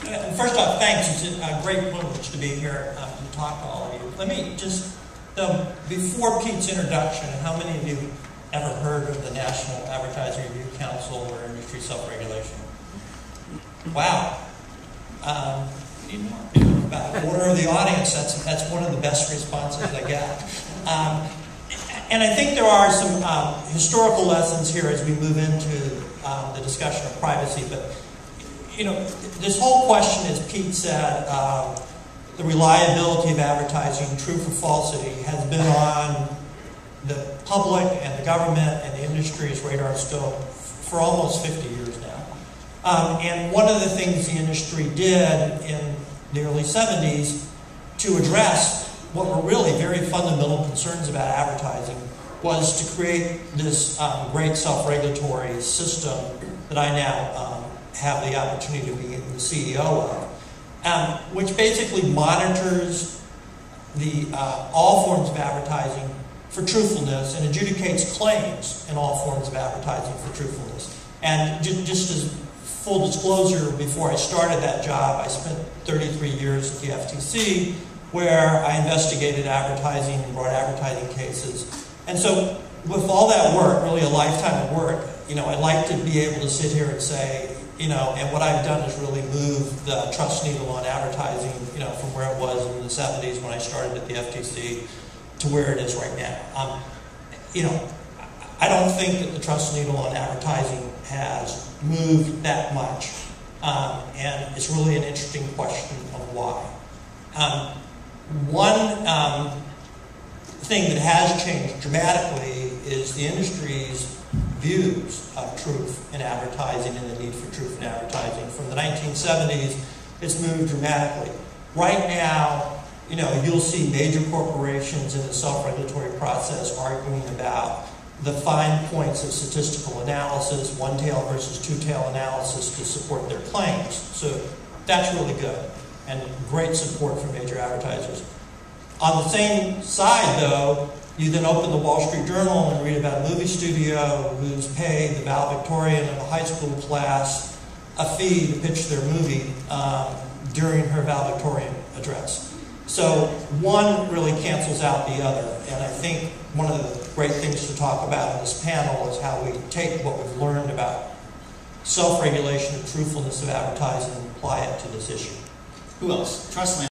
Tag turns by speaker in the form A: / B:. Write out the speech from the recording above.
A: First off, thanks. It's a great privilege to be here to talk to all of you. Let me just, before Pete's introduction, how many of you ever heard of the National Advertising Review Council or industry self-regulation? Wow. About a quarter of the audience, that's one of the best responses I get. And I think there are some historical lessons here as we move into the discussion of privacy. But, you know, this whole question, as Pete said, the reliability of advertising, truth or falsity, has been on the public and the government and the industry's radar scope for almost 50 years now. And one of the things the industry did in the early 70s to address what were really very fundamental concerns about advertising was to create this great self-regulatory system that I now have the opportunity to be the CEO of, which basically monitors all forms of advertising for truthfulness and adjudicates claims in all forms of advertising for truthfulness. And just as full disclosure, before I started that job, I spent 33 years at the FTC, where I investigated advertising and brought advertising cases. And so with all that work, really a lifetime of work, you know, I'd like to be able to sit here and say, you know, and what I've done is really move the trust needle on advertising, you know, from where it was in the 70s when I started at the FTC to where it is right now. You know, I don't think that the trust needle on advertising has moved that much. And it's really an interesting question of why. One thing that has changed dramatically is the industry's views of truth in advertising and the need for truth in advertising. From the 1970s, it's moved dramatically. Right now, you know, you'll see major corporations in the self-regulatory process arguing about the fine points of statistical analysis, one-tail versus two-tail analysis to support their claims. So that's really good and great support for major advertisers. On the same side, though, you then open the Wall Street Journal and read about a movie studio who's paid the valedictorian of a high school class a fee to pitch their movie during her valedictorian address. So one really cancels out the other. And I think one of the great things to talk about in this panel is how we take what we've learned about self-regulation and truthfulness of advertising and apply it to this issue.
B: Who else? Trust